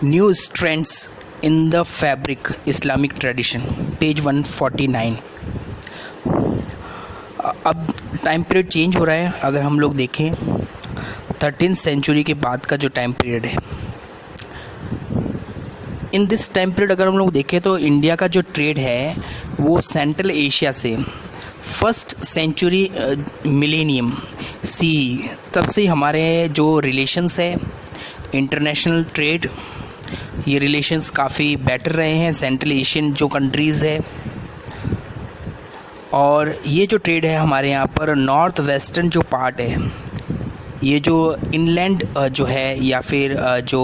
New strands in the fabric Islamic tradition, page 149। अब time period change हो रहा है। अगर हम लोग देखें 13th सेंचुरी के बाद का जो टाइम पीरियड है, इन दिस टाइम पीरियड अगर हम लोग देखें तो इंडिया का जो ट्रेड है वो सेंट्रल एशिया से फर्स्ट सेंचुरी मिलेनियम सी तब से हमारे जो रिलेशंस है इंटरनेशनल ट्रेड, ये रिलेशंस काफ़ी बेटर रहे हैं सेंट्रल एशियन जो कंट्रीज़ है। और ये जो ट्रेड है हमारे यहाँ पर नॉर्थ वेस्टर्न जो पार्ट है, ये जो इनलैंड जो है या फिर जो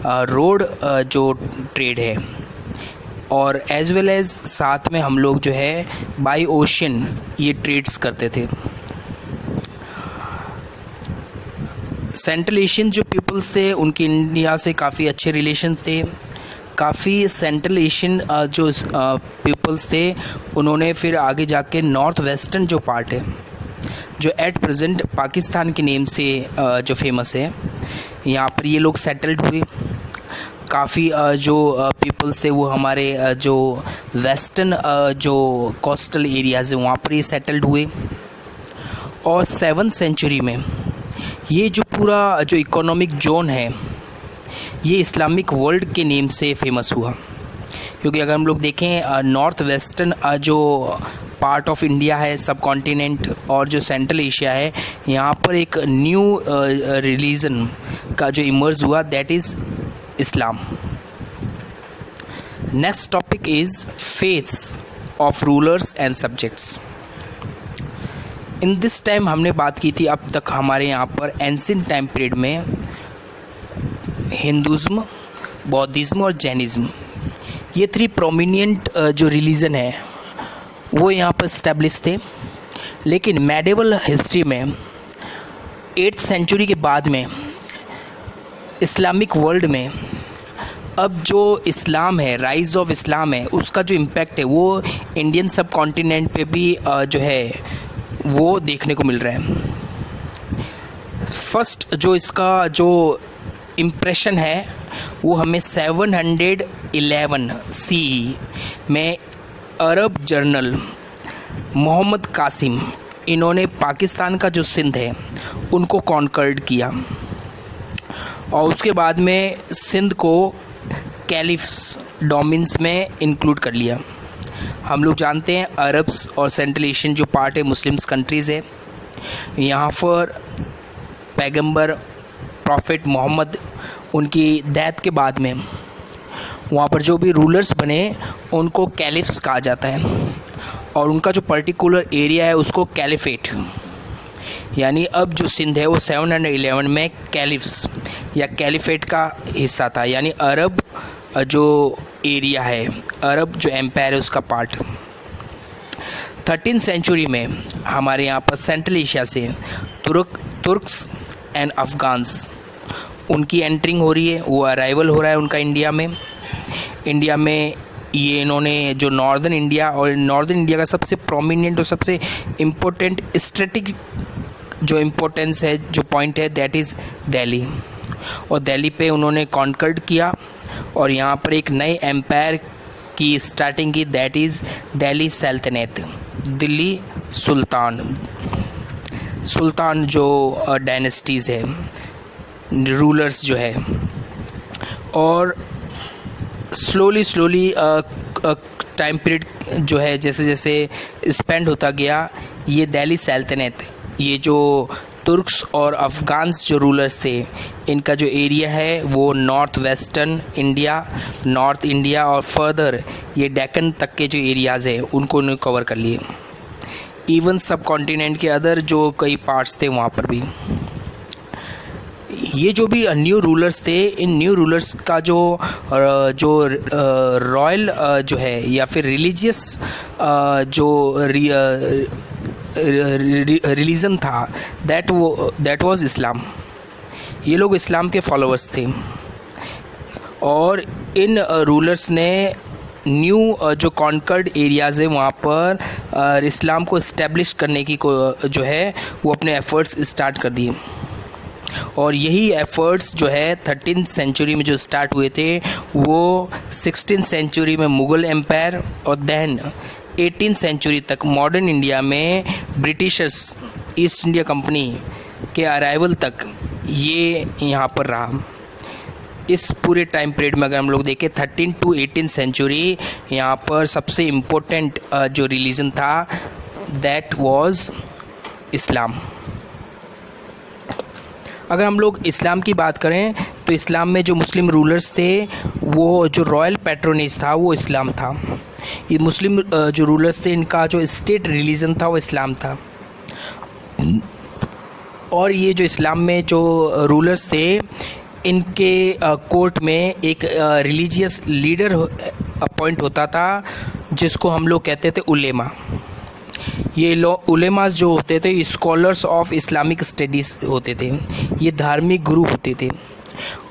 रोड जो ट्रेड है, और एज वेल एज साथ में हम लोग जो है बाई ओशन ये ट्रेड्स करते थे। सेंट्रल एशियन जो पीपल्स थे उनके इंडिया से काफ़ी अच्छे रिलेशन थे। काफ़ी सेंट्रल एशियन जो पीपल्स थे उन्होंने फिर आगे जाके नॉर्थ वेस्टर्न जो पार्ट है जो एट प्रेजेंट पाकिस्तान के नेम से जो फेमस है, यहाँ पर ये लोग सेटल्ड हुए। काफ़ी जो पीपल्स थे वो हमारे जो वेस्टर्न जो कोस्टल एरियाज़ है वहाँ पर ये सेटल्ड हुए। और 7th सेंचुरी में ये जो पूरा जो इकोनॉमिक जोन है ये इस्लामिक वर्ल्ड के नेम से फेमस हुआ, क्योंकि अगर हम लोग देखें नॉर्थ वेस्टर्न जो पार्ट ऑफ इंडिया है सब कॉन्टिनेंट और जो सेंट्रल एशिया है, यहाँ पर एक न्यू रिलीजन का जो इमर्ज हुआ that is Islam. Next topic is faiths of rulers and subjects. In this time हमने बात की थी अब तक हमारे यहाँ पर एंशिएंट टाइम पीरियड में हिंदुज़्म, बौद्धिज़्म और जैनिज़्म, ये 3 प्रोमिनेंट जो रिलीजन है वो यहाँ पर इस्टेब्लिश थे। लेकिन मेडिवल हिस्ट्री में 8th सेंचुरी के बाद में इस्लामिक वर्ल्ड में अब जो इस्लाम है, राइज़ ऑफ इस्लाम है, उसका जो इम्पैक्ट है वो इंडियन सब कॉन्टिनेंट पे भी जो है वो देखने को मिल रहा है। फर्स्ट जो इसका जो इम्प्रेशन है वो हमें 711 CE में अरब जर्नल मोहम्मद कासिम, इन्होंने पाकिस्तान का जो सिंध है उनको कॉन्कर्ड किया और उसके बाद में सिंध को कैलिफ्स डोमिन्स में इंक्लूड कर लिया। हम लोग जानते हैं अरब्स और सेंट्रल एशियन जो पार्ट है मुस्लिम्स कंट्रीज़ है, यहाँ पर पैगंबर प्रॉफिट मोहम्मद उनकी डेथ के बाद में वहाँ पर जो भी रूलर्स बने उनको कैलिफ्स कहा जाता है और उनका जो पर्टिकुलर एरिया है उसको कैलिफेट, यानी अब जो सिंध है वो 711 में कैलिफ्स या कैलिफेट का हिस्सा था, यानी अरब जो एरिया है, अरब जो एम्पायर है उसका पार्ट। 13th सेंचुरी में हमारे यहाँ पर सेंट्रल एशिया से तुर्क्स एंड अफ़गान्स उनकी एंट्रिंग हो रही है, वो अराइवल हो रहा है उनका इंडिया में। ये इन्होंने जो नॉर्दर्न इंडिया और नॉर्दर्न इंडिया का सबसे प्रोमिनेंट और सबसे इम्पोर्टेंट स्ट्रेटेजिक जो इम्पोर्टेंस है जो पॉइंट है दैट इज़ दिल्ली, और दिल्ली पे उन्होंने कॉन्कर्ड किया और यहाँ पर एक नए एम्पायर की स्टार्टिंग की दैट इज़ दिल्ली सल्तनत, दिल्ली सुल्तान जो डायनेस्टीज़ है, रूलर्स जो है। और स्लोली टाइम पीरियड जो है जैसे जैसे स्पेंड होता गया, ये दिल्ली सल्तनत, ये जो तुर्क्स और अफ़गान्स जो रूलर्स थे इनका जो एरिया है वो north western India, north India और फर्दर ये डेक्कन तक के जो एरियाज़ हैं उनको उन्होंने कवर कर लिए। इवन सब कॉन्टिनेंट के अदर जो कई पार्ट्स थे वहाँ पर भी। ये जो भी न्यू रूलर्स थे, इन न्यू रूलर्स का जो रॉयल जो है या फिर रिलीजियस जो रिलीजन था दैट वाज इस्लाम। ये लोग इस्लाम के फॉलोअर्स थे और इन रूलर्स ने न्यू जो कॉन्कर्ड एरियाज़ है वहाँ पर इस्लाम को इस्टेब्लिश करने की जो है वो अपने एफ़र्ट्स स्टार्ट कर दिए। और यही एफर्ट्स जो है 13th सेंचुरी में जो स्टार्ट हुए थे वो 16th सेंचुरी में मुग़ल एम्पायर और देन 18th सेंचुरी तक मॉडर्न इंडिया में ब्रिटिशर्स ईस्ट इंडिया कंपनी के अराइवल तक ये यहाँ पर रहा। इस पूरे टाइम पीरियड में अगर हम लोग देखें 13 to 18 सेंचुरी, यहाँ पर सबसे इम्पोर्टेंट जो रिलीजन था दैट वाज इस्लाम। अगर हम लोग इस्लाम की बात करें तो इस्लाम में जो मुस्लिम रूलर्स थे वो जो रॉयल पैट्रोनेज था वो इस्लाम था। ये मुस्लिम जो रूलर्स थे इनका जो स्टेट रिलीजन था वो इस्लाम था। और ये जो इस्लाम में जो रूलर्स थे इनके कोर्ट में एक रिलीजियस लीडर अपॉइंट होता था जिसको हम लोग कहते थे उलेमा। ये उलेमास जो होते थे स्कॉलर्स ऑफ इस्लामिक स्टडीज़ होते थे, ये धार्मिक गुरु होते थे।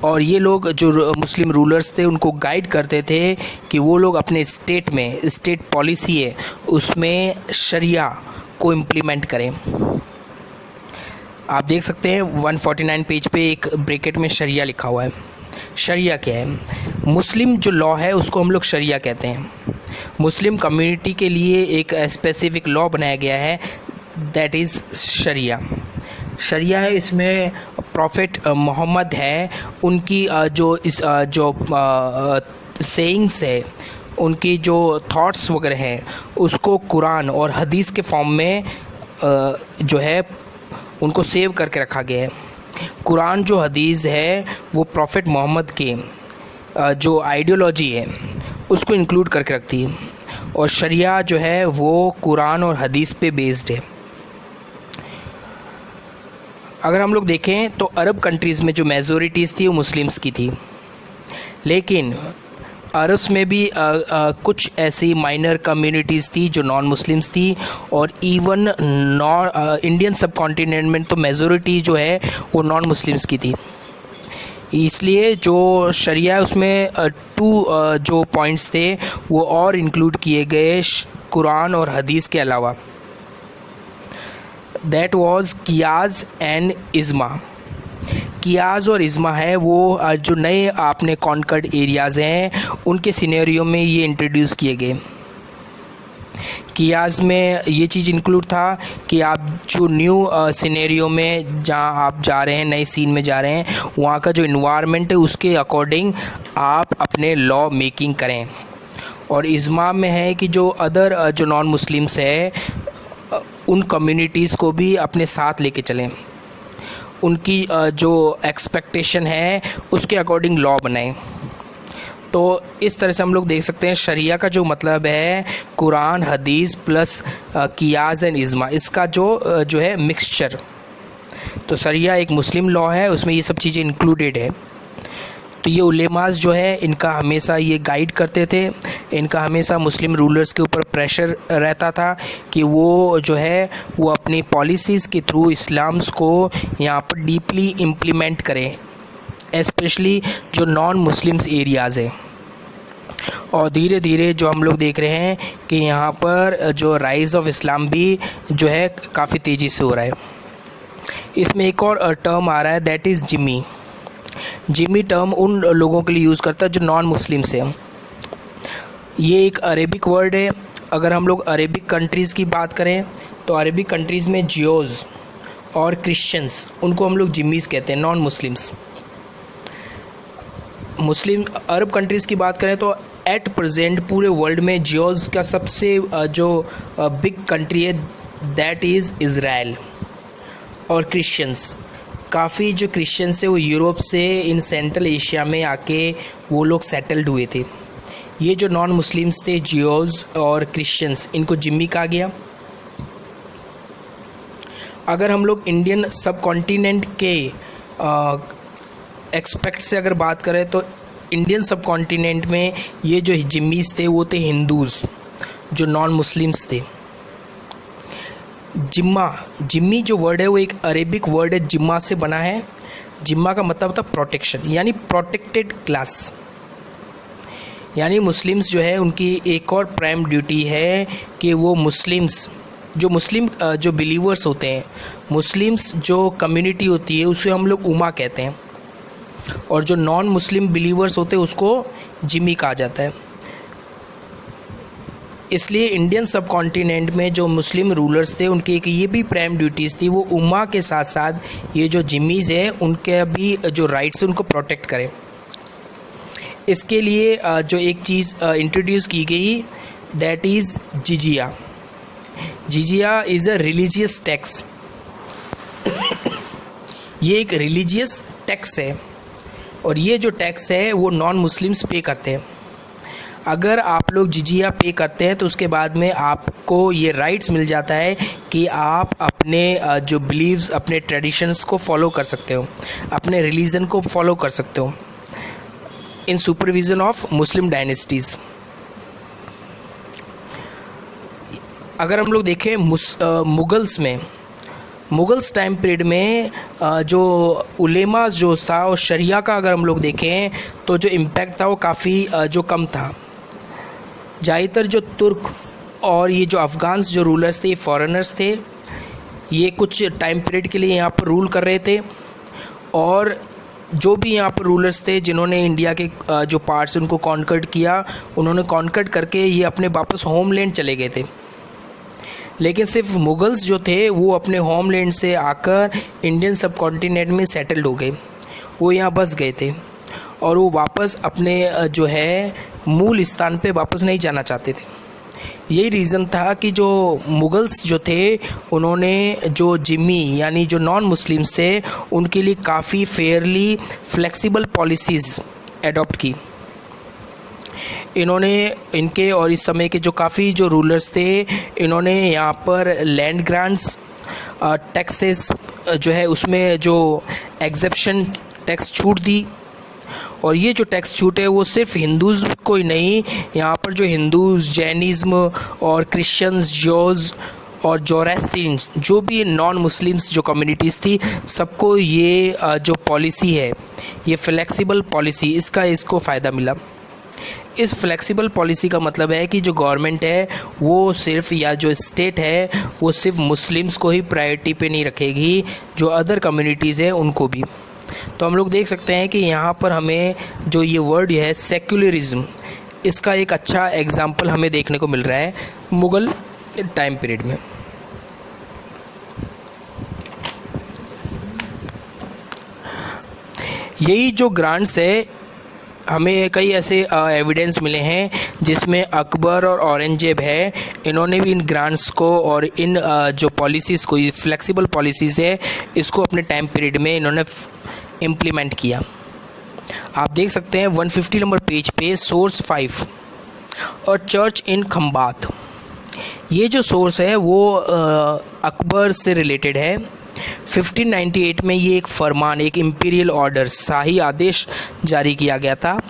और ये लोग जो मुस्लिम रूलर्स थे उनको गाइड करते थे कि वो लोग अपने स्टेट में स्टेट पॉलिसी है उसमें शरिया को इम्प्लीमेंट करें। आप देख सकते हैं 149 पेज पे एक ब्रैकेट में शरिया लिखा हुआ है। शरिया क्या है? मुस्लिम जो लॉ है उसको हम लोग शरिया कहते हैं। मुस्लिम कम्युनिटी के लिए एक स्पेसिफिक लॉ बनाया गया है दैट इज़ शरिया। शरिया है, इसमें प्रॉफिट मोहम्मद है उनकी जो सेइंग्स है, उनकी जो थॉट्स वगैरह हैं उसको कुरान और हदीस के फॉर्म में जो है उनको सेव करके रखा गया है। कुरान जो हदीस है वो प्रॉफिट मोहम्मद के जो आइडियोलॉजी है उसको इंक्लूड करके रखती है और शरिया जो है वो कुरान और हदीस पे बेस्ड है। अगर हम लोग देखें तो अरब कंट्रीज़ में जो मेजॉरिटीज़ थी वो मुस्लिम्स की थी, लेकिन अरब्स में भी कुछ ऐसी माइनर कम्युनिटीज़ थी जो नॉन मुस्लिम्स थी और इवन इंडियन सब कॉन्टिनेंट में तो मेजॉरिटी जो है वो नॉन मुस्लिम्स की थी। इसलिए जो शरिया उसमें जो पॉइंट्स थे वो और इंक्लूड किए गए कुरान और हदीस के अलावा। दैट वाज कियास एंड इज़्मा। कियास और इज़्मा है वो जो नए आपने कॉन्कर्ड एरियाज़ हैं उनके सिनेरियो में ये इंट्रोड्यूस किए गए। कियास में ये चीज़ इंक्लूड था कि आप जो न्यू सिनेरियो में जहाँ आप जा रहे हैं, नए सीन में जा रहे हैं, वहाँ का जो इन्वायरमेंट है उसके अकॉर्डिंग आप अपने लॉ मेकिंग करें। और इज़्मा में है कि जो अदर जो नॉन मुस्लिम्स है उन कम्युनिटीज़ को भी अपने साथ लेके चलें, उनकी जो एक्सपेक्टेशन है उसके अकॉर्डिंग लॉ बनाएं। तो इस तरह से हम लोग देख सकते हैं शरिया का जो मतलब है कुरान हदीस प्लस कियास एंड इज़्मा, इसका जो है मिक्सचर। तो शरिया एक मुस्लिम लॉ है, उसमें ये सब चीज़ें इंक्लूडेड है। तो ये उलेमास जो है इनका हमेशा ये गाइड करते थे, इनका हमेशा मुस्लिम रूलर्स के ऊपर प्रेशर रहता था कि वो जो है वो अपनी पॉलिसीज़ के थ्रू इस्लाम्स को यहाँ पर डीपली इम्प्लीमेंट करें, एस्पेशली जो नॉन मुस्लिम्स एरियाज़ है। और धीरे धीरे जो हम लोग देख रहे हैं कि यहाँ पर जो राइज़ ऑफ इस्लाम भी जो है काफ़ी तेज़ी से हो रहा है। इसमें एक और टर्म आ रहा है that is Jimmy. Jimmy term उन लोगों के लिए यूज़ करता है जो नॉन मुस्लिम्स हैं। ये एक अरेबिक वर्ड है। अगर हम लोग अरेबिक कंट्रीज़ की बात करें तो अरेबिक कंट्रीज़ में जियोज़ और क्रिश्चियंस उनको हम लोग जिम्मीज़ कहते हैं, नॉन मुस्लिम्स। मुस्लिम अरब कंट्रीज़ की बात करें तो एट प्रेजेंट पूरे वर्ल्ड में जियोज़ का सबसे जो बिग कंट्री है दैट इज़ इज़राइल। और क्रिश्चियंस, काफ़ी जो क्रिश्चियंस है वो यूरोप से इन सेंट्रल एशिया में आके वो लोग सेटल्ड हुए थे। ये जो नॉन मुस्लिम्स थे जियोज़ और क्रिश्चियंस, इनको जिम्मी कहा गया। अगर हम लोग इंडियन सब कॉन्टिनेंट के एक्सपेक्ट से अगर बात करें तो इंडियन सब कॉन्टिनेंट में ये जो जिम्मीज़ थे वो थे हिंदूज़ जो नॉन मुस्लिम्स थे। जिम्मी जो वर्ड है वो एक अरेबिक वर्ड है, जिम्मा से बना है। जिम्मा का मतलब था प्रोटेक्शन, यानी प्रोटेक्टेड क्लास। यानी मुस्लिम्स जो है उनकी एक और प्राइम ड्यूटी है कि वो मुस्लिम्स जो मुस्लिम जो बिलीवर्स होते हैं, मुस्लिम्स जो कम्युनिटी होती है उसे हम लोग उमा कहते हैं, और जो नॉन मुस्लिम बिलीवर्स होते हैं उसको जिमी कहा जाता है। इसलिए इंडियन सब कॉन्टिनेंट में जो मुस्लिम रूलर्स थे उनकी एक ये भी प्राइम ड्यूटीज़ थी, वो उम्मा के साथ साथ ये जो जिमीज़ है उनके भी जो राइट्स हैं उनको प्रोटेक्ट करें। इसके लिए जो एक चीज़ इंट्रोड्यूस की गई, दैट इज़ जिजिया। जिजिया इज़ अ रिलीजियस टैक्स। ये एक रिलीजियस टैक्स है, और ये जो टैक्स है वो नॉन मुस्लिम्स पे करते हैं। अगर आप लोग जिजिया पे करते हैं तो उसके बाद में आपको ये राइट्स मिल जाता है कि आप अपने जो बिलीव्स, अपने ट्रेडिशंस को फॉलो कर सकते हो, अपने रिलीजन को फॉलो कर सकते हो इन सुपरविज़न ऑफ मुस्लिम डायनेस्टीज़। अगर हम लोग देखें मुगल्स में, मुगल्स टाइम पीरियड में जो उलेमा जो था और शरिया का अगर हम लोग देखें तो जो इम्पैक्ट था वो काफ़ी जो कम था। ज़्यादातर जो तुर्क और ये जो अफ़गान्स जो रूलर्स थे, ये फॉरेनर्स थे, ये कुछ टाइम पीरियड के लिए यहाँ पर रूल कर रहे थे, और जो भी यहाँ पर रूलर्स थे जिन्होंने इंडिया के जो पार्ट्स उनको कॉन्कर्ड किया, उन्होंने कॉन्कर्ड करके ये अपने वापस होमलैंड चले गए थे। लेकिन सिर्फ मुगल्स जो थे वो अपने होमलैंड से आकर इंडियन सब कॉन्टिनेंट में सेटल्ड हो गए, वो यहाँ बस गए थे, और वो वापस अपने जो है मूल स्थान पे वापस नहीं जाना चाहते थे। यही रीज़न था कि जो मुगल्स जो थे उन्होंने जो जिम्मी यानी जो नॉन मुस्लिम्स थे उनके लिए काफ़ी फेयरली फ्लेक्सिबल पॉलिसीज़ एडॉप्ट की। इन्होंने इनके और इस समय के जो काफ़ी जो रूलर्स थे, इन्होंने यहाँ पर लैंड ग्रांट्स, टैक्सेस जो है उसमें जो एग्जेप्शन टैक्स छूट दी, और ये जो टैक्स छूट है वो सिर्फ हिंदूज़ को ही नहीं, यहाँ पर जो हिंदूज़, जैनिज़्म और क्रिश्चियंस, जोज़ और जोरास्ट्रियंस जो भी नॉन मुस्लिम्स जो कम्युनिटीज़ थी, सबको ये जो पॉलिसी है, ये फ्लेक्सिबल पॉलिसी, इसको फ़ायदा मिला। इस फ्लेक्सिबल पॉलिसी का मतलब है कि जो गवर्नमेंट है वो सिर्फ, या जो स्टेट है वो सिर्फ मुस्लिम्स को ही प्रायोरिटी पे नहीं रखेगी, जो अदर कम्युनिटीज़ है उनको भी। तो हम लोग देख सकते हैं कि यहाँ पर हमें जो ये वर्ड है सेक्युलरिज्म, इसका एक अच्छा एग्जाम्पल हमें देखने को मिल रहा है मुग़ल टाइम पीरियड में। यही जो ग्रांट्स है, हमें कई ऐसे एविडेंस मिले हैं जिसमें अकबर और औरंगजेब है, इन्होंने भी इन ग्रांट्स को और इन जो पॉलिसीज़ को, ये फ्लेक्सिबल पॉलिसीज़ है, इसको अपने टाइम पीरियड में इन्होंने इम्प्लीमेंट किया। आप देख सकते हैं 150 नंबर पेज पे सोर्स 5 और चर्च इन खंबात। ये जो सोर्स है वो अकबर से रिलेटेड है। 1598 में ये एक फरमान, एक इम्पीरियल ऑर्डर, शाही आदेश जारी किया गया था।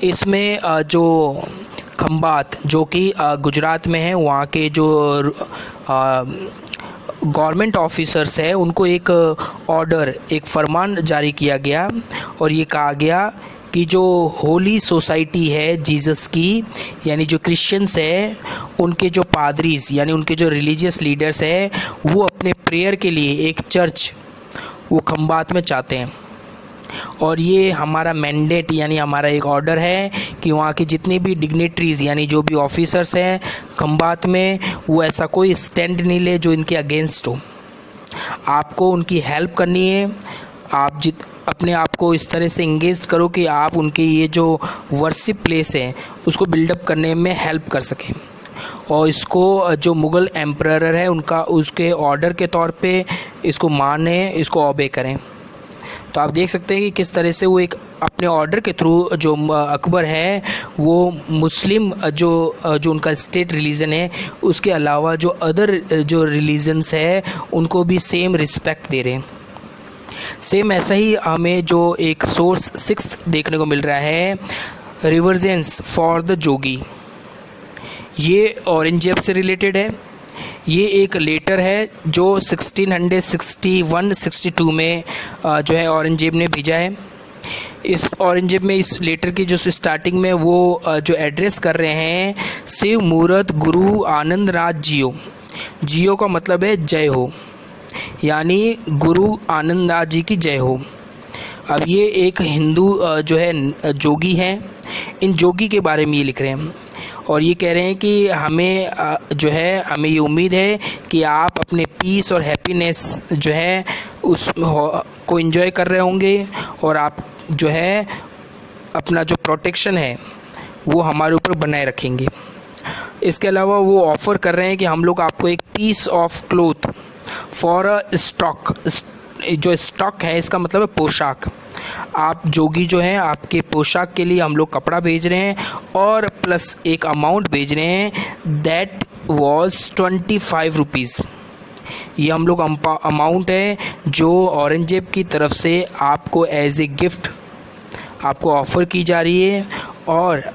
इसमें जो खंबात जो कि गुजरात में है, वहाँ के जो गवर्नमेंट ऑफिसर्स है उनको एक ऑर्डर, एक फरमान जारी किया गया, और ये कहा गया कि जो होली सोसाइटी है जीसस की, यानी जो क्रिश्चियंस है, उनके जो पादरीज यानी उनके जो रिलीजियस लीडर्स है, वो अपने प्रेयर के लिए एक चर्च वो खंबात में चाहते हैं, और ये हमारा मैंडेट यानी हमारा एक ऑर्डर है कि वहाँ के जितने भी डिग्नेटरीज यानी जो भी ऑफिसर्स हैं खंबात में, वो ऐसा कोई स्टैंड नहीं ले जो इनके अगेंस्ट हो। आपको उनकी हेल्प करनी है, आप अपने आप को इस तरह से इंगेज करो कि आप उनके ये जो वर्शिप प्लेस है उसको बिल्डअप करने में हेल्प कर सकें, और इसको जो मुग़ल एम्परर है उनका, उसके ऑर्डर के तौर पे इसको माने, इसको ऑबे करें। तो आप देख सकते हैं कि किस तरह से वो एक अपने ऑर्डर के थ्रू जो अकबर है वो मुस्लिम जो उनका स्टेट रिलीजन है उसके अलावा जो अदर जो रिलीजन्स है उनको भी सेम रिस्पेक्ट दे रहे हैं। सेम ऐसा ही हमें जो एक सोर्स 6 देखने को मिल रहा है, रिवर्जेंस फॉर द जोगी। ये औरंगजेब से रिलेटेड है। ये एक लेटर है जो 1661-62 में जो है औरंगजेब ने भेजा है। इस औरंगजेब में इस लेटर की जो स्टार्टिंग में वो जो एड्रेस कर रहे हैं, शिव मूर्त गुरु आनंद राज जियो, जियो का मतलब है जय हो, यानी गुरु आनंददास जी की जय हो। अब ये एक हिंदू जो है जोगी हैं, इन जोगी के बारे में ये लिख रहे हैं और ये कह रहे हैं कि हमें जो है हमें ये उम्मीद है कि आप अपने पीस और हैप्पीनेस जो है उस को एंजॉय कर रहे होंगे और आप जो है अपना जो प्रोटेक्शन है वो हमारे ऊपर बनाए रखेंगे। इसके अलावा वो ऑफ़र कर रहे हैं कि हम लोग आपको एक piece of cloth for a stock, जो स्टॉक है इसका मतलब है पोशाक। आप जोगी जो हैं आपके पोशाक के लिए हम लोग कपड़ा भेज रहे हैं और प्लस एक अमाउंट भेज रहे हैं, दैट वाज 25 रुपीज़। ये हम लोग अमाउंट है जो औरंगजेब की तरफ से आपको एज ए गिफ्ट आपको ऑफ़र की जा रही है। और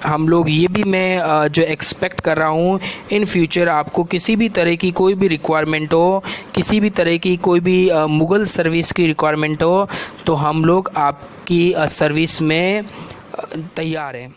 हम लोग ये भी मैं जो एक्सपेक्ट कर रहा हूँ इन फ्यूचर आपको किसी भी तरह की कोई भी रिक्वायरमेंट हो, किसी भी तरह की कोई भी मुग़ल सर्विस की रिक्वायरमेंट हो, तो हम लोग आपकी सर्विस में तैयार हैं।